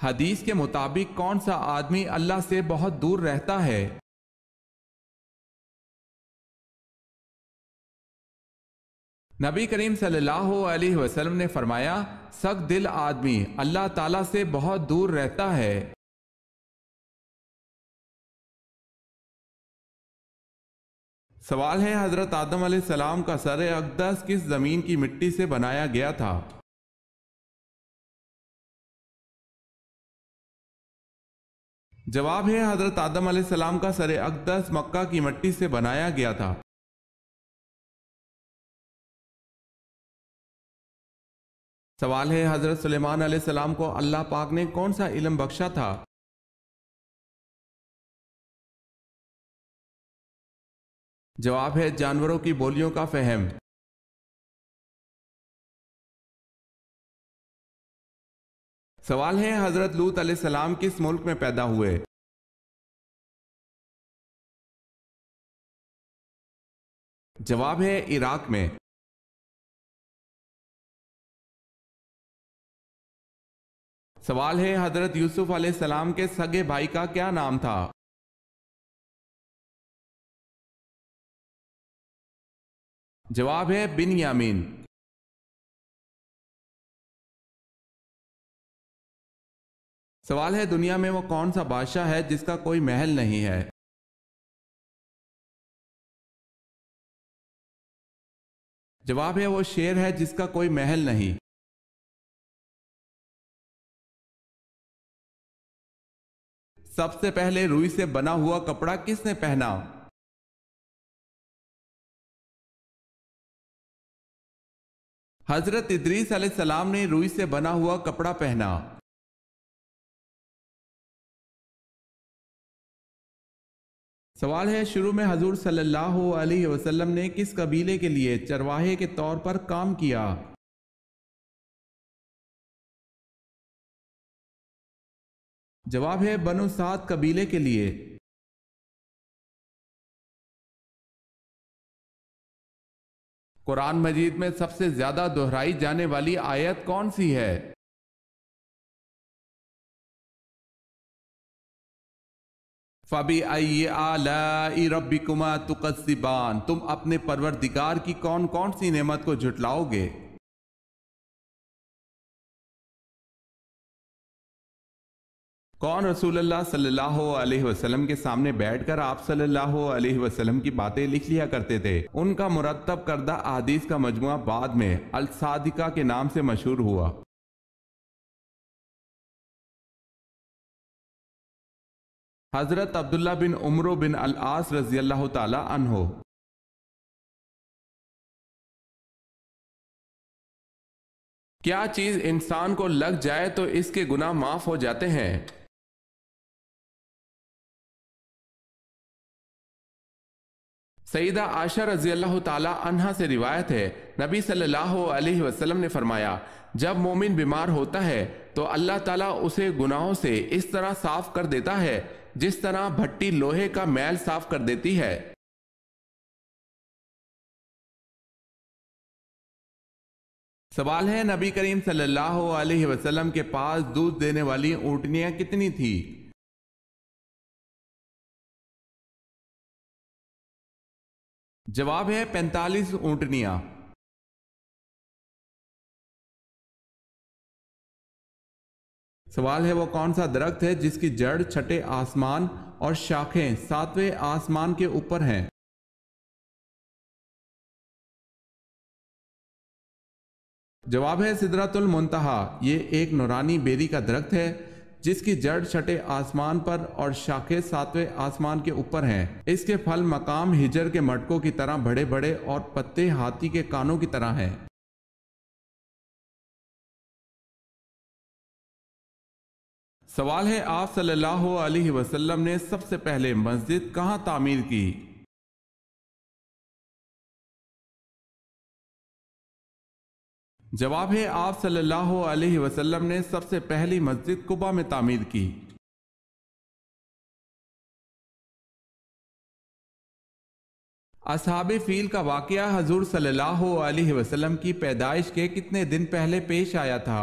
حدیث کے مطابق کون سا آدمی اللہ سے بہت دور رہتا ہے؟ نبی کریم صلی اللہ علیہ وسلم نے فرمایا، سخت دل آدمی اللہ تعالیٰ سے بہت دور رہتا ہے۔ سوال ہے، حضرت آدم علیہ السلام کا سر اقدس کس زمین کی مٹی سے بنایا گیا تھا؟ جواب ہے، حضرت آدم علیہ السلام کا سر اقدس مکہ کی مٹی سے بنایا گیا تھا۔ سوال ہے، حضرت سلیمان علیہ السلام کو اللہ پاک نے کون سا علم بخشا تھا؟ جواب ہے، جانوروں کی بولیوں کا فہم۔ سوال ہے، حضرت لوط علیہ السلام کس ملک میں پیدا ہوئے؟ جواب ہے، عراق میں۔ سوال ہے، حضرت یوسف علیہ السلام کے سگے بھائی کا کیا نام تھا؟ جواب ہے، بنیامین۔ سوال ہے، دنیا میں وہ کون سا بادشاہ ہے جس کا کوئی محل نہیں ہے؟ جواب ہے، وہ شیر ہے جس کا کوئی محل نہیں۔ سب سے پہلے روئی سے بنا ہوا کپڑا کس نے پہنا؟ حضرت ادریس علیہ السلام نے روئی سے بنا ہوا کپڑا پہنا۔ سوال ہے، شروع میں حضور صلی اللہ علیہ وسلم نے کس قبیلے کے لیے چرواہے کے طور پر کام کیا؟ جواب ہے، بنو سعد قبیلے کے لیے۔ قرآن مجید میں سب سے زیادہ دہرائی جانے والی آیت کون سی ہے؟ فَبِأَيِّ آلَاءِ رَبِّكُمَا تُكَذِّبَانِ، تم اپنے پروردگار کی کون کون سی نعمت کو جھٹلاؤ گے؟ کون رسول اللہ صلی اللہ علیہ وسلم کے سامنے بیٹھ کر آپ صلی اللہ علیہ وسلم کی باتیں لکھ لیا کرتے تھے؟ ان کا مرتب کردہ احادیث کا مجموعہ بعد میں الصادقہ کے نام سے مشہور ہوا۔ حضرت عبداللہ بن عمرو بن العاص رضی اللہ تعالی عنہ۔ کیا چیز انسان کو لگ جائے تو اس کے گناہ معاف ہو جاتے ہیں؟ سیدہ عائشہ رضی اللہ تعالی عنہا سے روایت ہے، نبی صلی اللہ علیہ وسلم نے فرمایا، جب مومن بیمار ہوتا ہے تو اللہ تعالیٰ اسے گناہوں سے اس طرح صاف کر دیتا ہے جس طرح بھٹی لوہے کا میل صاف کر دیتی ہے۔ سوال ہے، نبی کریم صلی اللہ علیہ وسلم کے پاس دودھ دینے والی اونٹنیاں کتنی تھی؟ جواب ہے، 45 اونٹنیاں۔ سوال ہے، وہ کون سا درخت ہے جس کی جڑ چھٹے آسمان اور شاخیں 7ویں آسمان کے اوپر ہیں؟ جواب ہے، سدرۃ المنتہا۔ یہ ایک نورانی بیری کا درخت ہے جس کی جڑ چھٹے آسمان پر اور شاخیں 7ویں آسمان کے اوپر ہیں۔ اس کے پھل مقام ہجر کے مٹکوں کی طرح بڑے بڑے اور پتے ہاتھی کے کانوں کی طرح ہیں۔ سوال ہے، آپ صلی اللہ علیہ وسلم نے سب سے پہلے مسجد کہاں تعمیر کی؟ جواب ہے، آپ صلی اللہ علیہ وسلم نے سب سے پہلی مسجد قباء میں تعمیر کی۔ اصحاب فیل کا واقعہ حضور صلی اللہ علیہ وسلم کی پیدائش کے کتنے دن پہلے پیش آیا تھا؟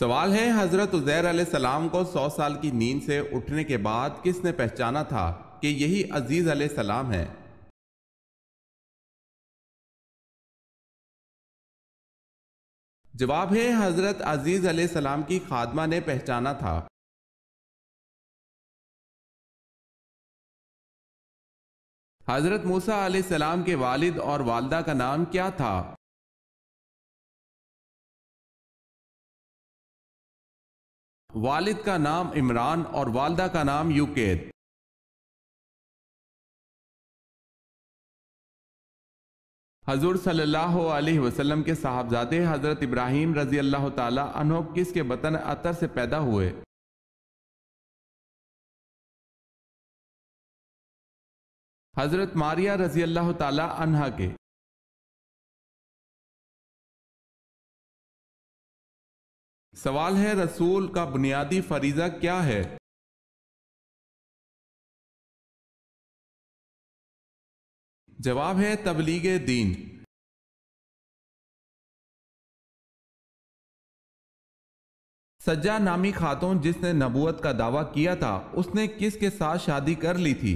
سوال ہے حضرت عزیر علیہ السلام کو 100 سال کی نیند سے اٹھنے کے بعد کس نے پہچانا تھا کہ یہی عزیز علیہ السلام ہے؟ جواب ہے حضرت عزیز علیہ السلام کی خادمہ نے پہچانا تھا۔ حضرت موسیٰ علیہ السلام کے والد اور والدہ کا نام کیا تھا؟ والد کا نام عمران اور والدہ کا نام یوکید۔ حضور صلی اللہ علیہ وسلم کے صاحبزادے حضرت ابراہیم رضی اللہ تعالی عنہ کس کے بطن عطر سے پیدا ہوئے؟ حضرت ماریہ رضی اللہ تعالی عنہا کے۔ سوال ہے رسول کا بنیادی فریضہ کیا ہے؟ جواب ہے تبلیغ دین۔ سجا نامی خاتون جس نے نبوت کا دعویٰ کیا تھا اس نے کس کے ساتھ شادی کر لی تھی؟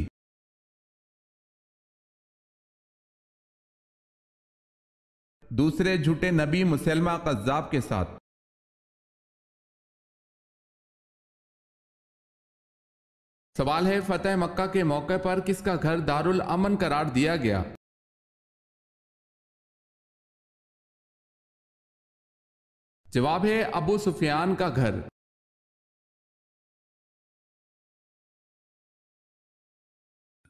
دوسرے جھوٹے نبی مسلمہ قذاب کے ساتھ۔ سوال ہے فتح مکہ کے موقع پر کس کا گھر دارالامن قرار دیا گیا؟ جواب ہے ابو سفیان کا گھر۔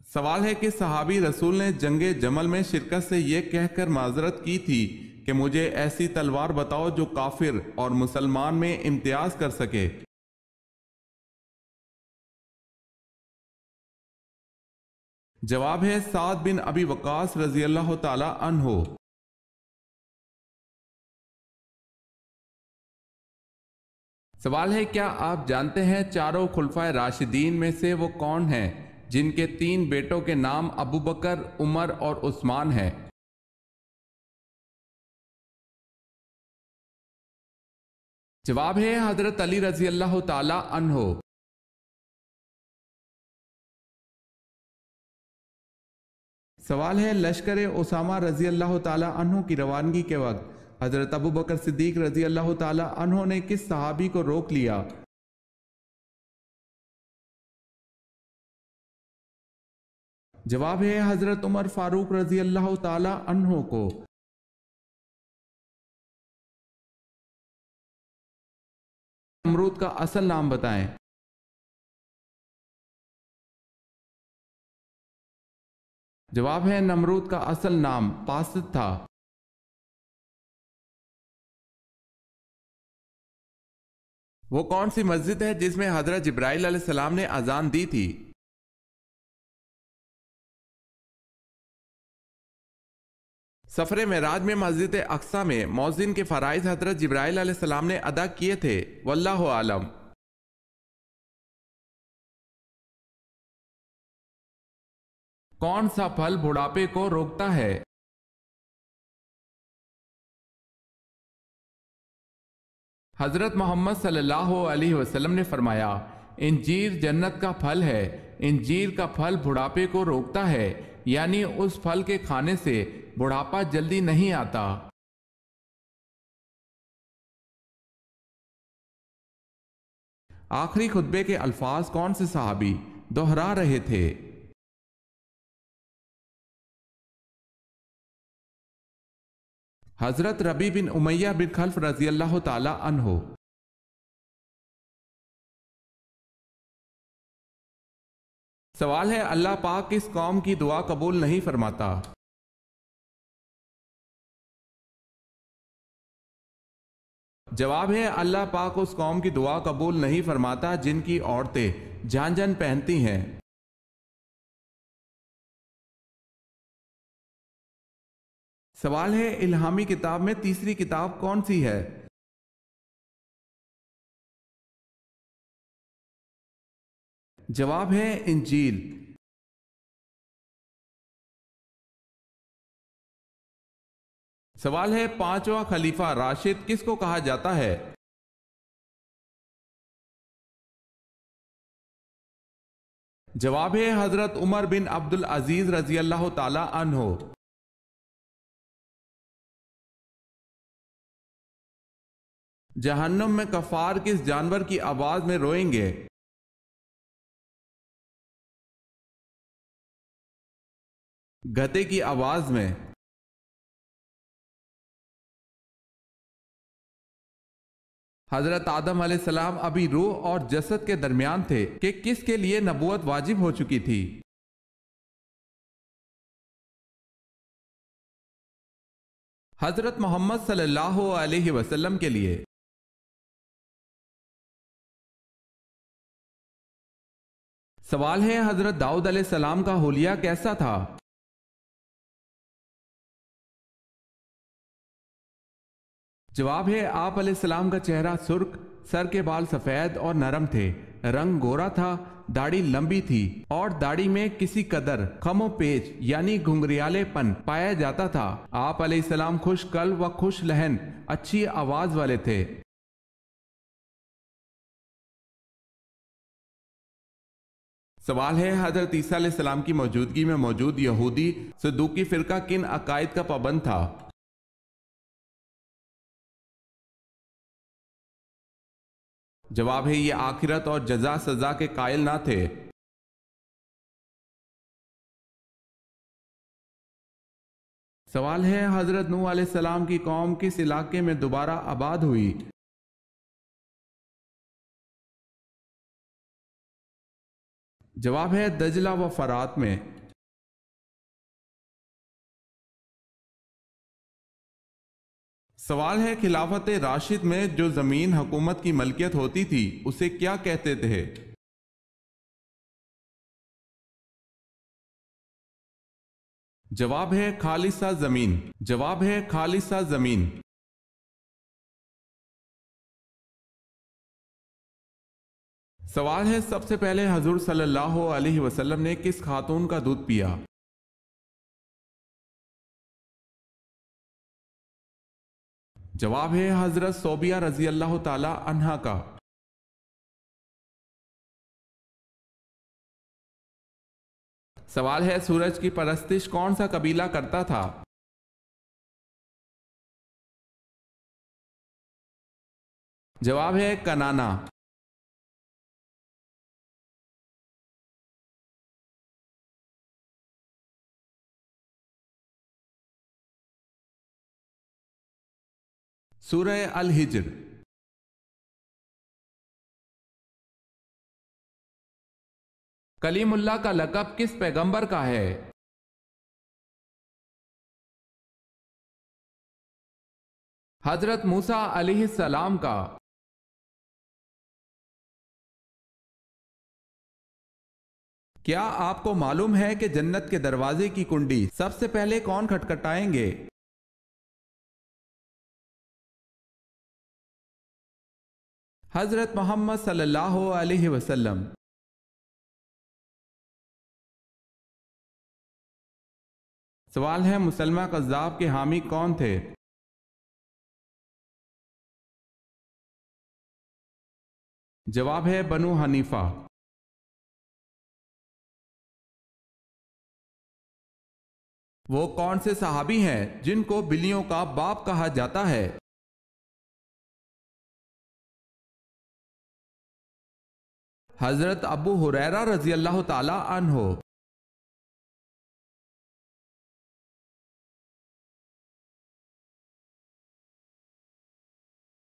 سوال ہے کہ صحابی رسول نے جنگ جمل میں شرکت سے یہ کہہ کر معذرت کی تھی کہ مجھے ایسی تلوار بتاؤ جو کافر اور مسلمان میں امتیاز کر سکے؟ جواب ہے سعد بن ابی وقاص رضی اللہ تعالی عنہ۔ سوال ہے کیا آپ جانتے ہیں چاروں خلفائے راشدین میں سے وہ کون ہیں جن کے 3 بیٹوں کے نام ابو بکر، عمر اور عثمان ہیں؟ جواب ہے حضرت علی رضی اللہ تعالی عنہ۔ سوال ہے لشکر اسامہ رضی اللہ تعالی عنہ کی روانگی کے وقت حضرت ابو بکر صدیق رضی اللہ تعالی عنہ نے کس صحابی کو روک لیا؟ جواب ہے حضرت عمر فاروق رضی اللہ تعالی عنہ کو۔ نمرود کا اصل نام بتائیں۔ جواب ہے نمرود کا اصل نام پاسد تھا۔ وہ کون سی مسجد ہے جس میں حضرت جبرائیل علیہ السلام نے اذان دی تھی؟ سفر معراج میں مسجد اقصی میں مؤذن کے فرائض حضرت جبرائیل علیہ السلام نے ادا کیے تھے، واللہ عالم۔ کون سا پھل بڑھاپے کو روکتا ہے؟ حضرت محمد صلی اللہ علیہ وسلم نے فرمایا انجیر جنت کا پھل ہے، انجیر کا پھل بڑھاپے کو روکتا ہے، یعنی اس پھل کے کھانے سے بڑھاپا جلدی نہیں آتا۔ آخری خطبے کے الفاظ کون سے صحابی دہرا رہے تھے؟ حضرت ربیع بن امیہ بن خلف رضی اللہ تعالی عنہ۔ سوال ہے اللہ پاک کس قوم کی دعا قبول نہیں فرماتا؟ جواب ہے اللہ پاک اس قوم کی دعا قبول نہیں فرماتا جن کی عورتیں جھانجھن پہنتی ہیں۔ سوال ہے الہامی کتاب میں تیسری کتاب کون سی ہے؟ جواب ہے انجیل۔ سوال ہے پانچواں خلیفہ راشد کس کو کہا جاتا ہے؟ جواب ہے حضرت عمر بن عبد العزیز رضی اللہ تعالی عنہ۔ جہنم میں کفار کس جانور کی آواز میں روئیں گے؟ گدھے کی آواز میں۔ حضرت آدم علیہ السلام ابھی روح اور جسد کے درمیان تھے کہ کس کے لیے نبوت واجب ہو چکی تھی؟ حضرت محمد صلی اللہ علیہ وسلم کے لیے۔ سوال ہے حضرت داؤد علیہ السلام کا حلیہ کیسا تھا؟ جواب ہے آپ علیہ السلام کا چہرہ سرخ، سر کے بال سفید اور نرم تھے، رنگ گورا تھا، داڑھی لمبی تھی اور داڑھی میں کسی قدر خم و پیچ یعنی گھنگریالے پن پایا جاتا تھا۔ آپ علیہ السلام خوش قلب و خوش لہن اچھی آواز والے تھے۔ سوال ہے حضرت عیسیٰ علیہ السلام کی موجودگی میں موجود یہودی صدوقی فرقہ کن عقائد کا پابند تھا؟ جواب ہے یہ آخرت اور جزا سزا کے قائل نہ تھے۔ سوال ہے حضرت نوح علیہ السلام کی قوم کس علاقے میں دوبارہ آباد ہوئی؟ جواب ہے دجلہ و فرات میں۔ سوال ہے خلافت راشد میں جو زمین حکومت کی ملکیت ہوتی تھی اسے کیا کہتے تھے؟ جواب ہے خالصہ زمین۔ جواب ہے خالصہ زمین۔ سوال ہے سب سے پہلے حضور صلی اللہ علیہ وسلم نے کس خاتون کا دودھ پیا؟ جواب ہے حضرت صوبیہ رضی اللہ تعالی عنہا کا۔ سوال ہے سورج کی پرستش کون سا قبیلہ کرتا تھا؟ جواب ہے کنانا۔ سورہ الحجر۔ کلیم اللہ کا لقب کس پیغمبر کا ہے؟ حضرت موسیٰ علیہ السلام کا۔ کیا آپ کو معلوم ہے کہ جنت کے دروازے کی کنڈی سب سے پہلے کون کھٹکھٹائیں گے؟ حضرت محمد صلی اللہ علیہ وسلم۔ سوال ہے مسلمہ قذاب کے حامی کون تھے؟ جواب ہے بنو حنیفہ۔ وہ کون سے صحابی ہیں جن کو بلیوں کا باپ کہا جاتا ہے؟ حضرت ابو ہریرہ رضی اللہ تعالی عنہ۔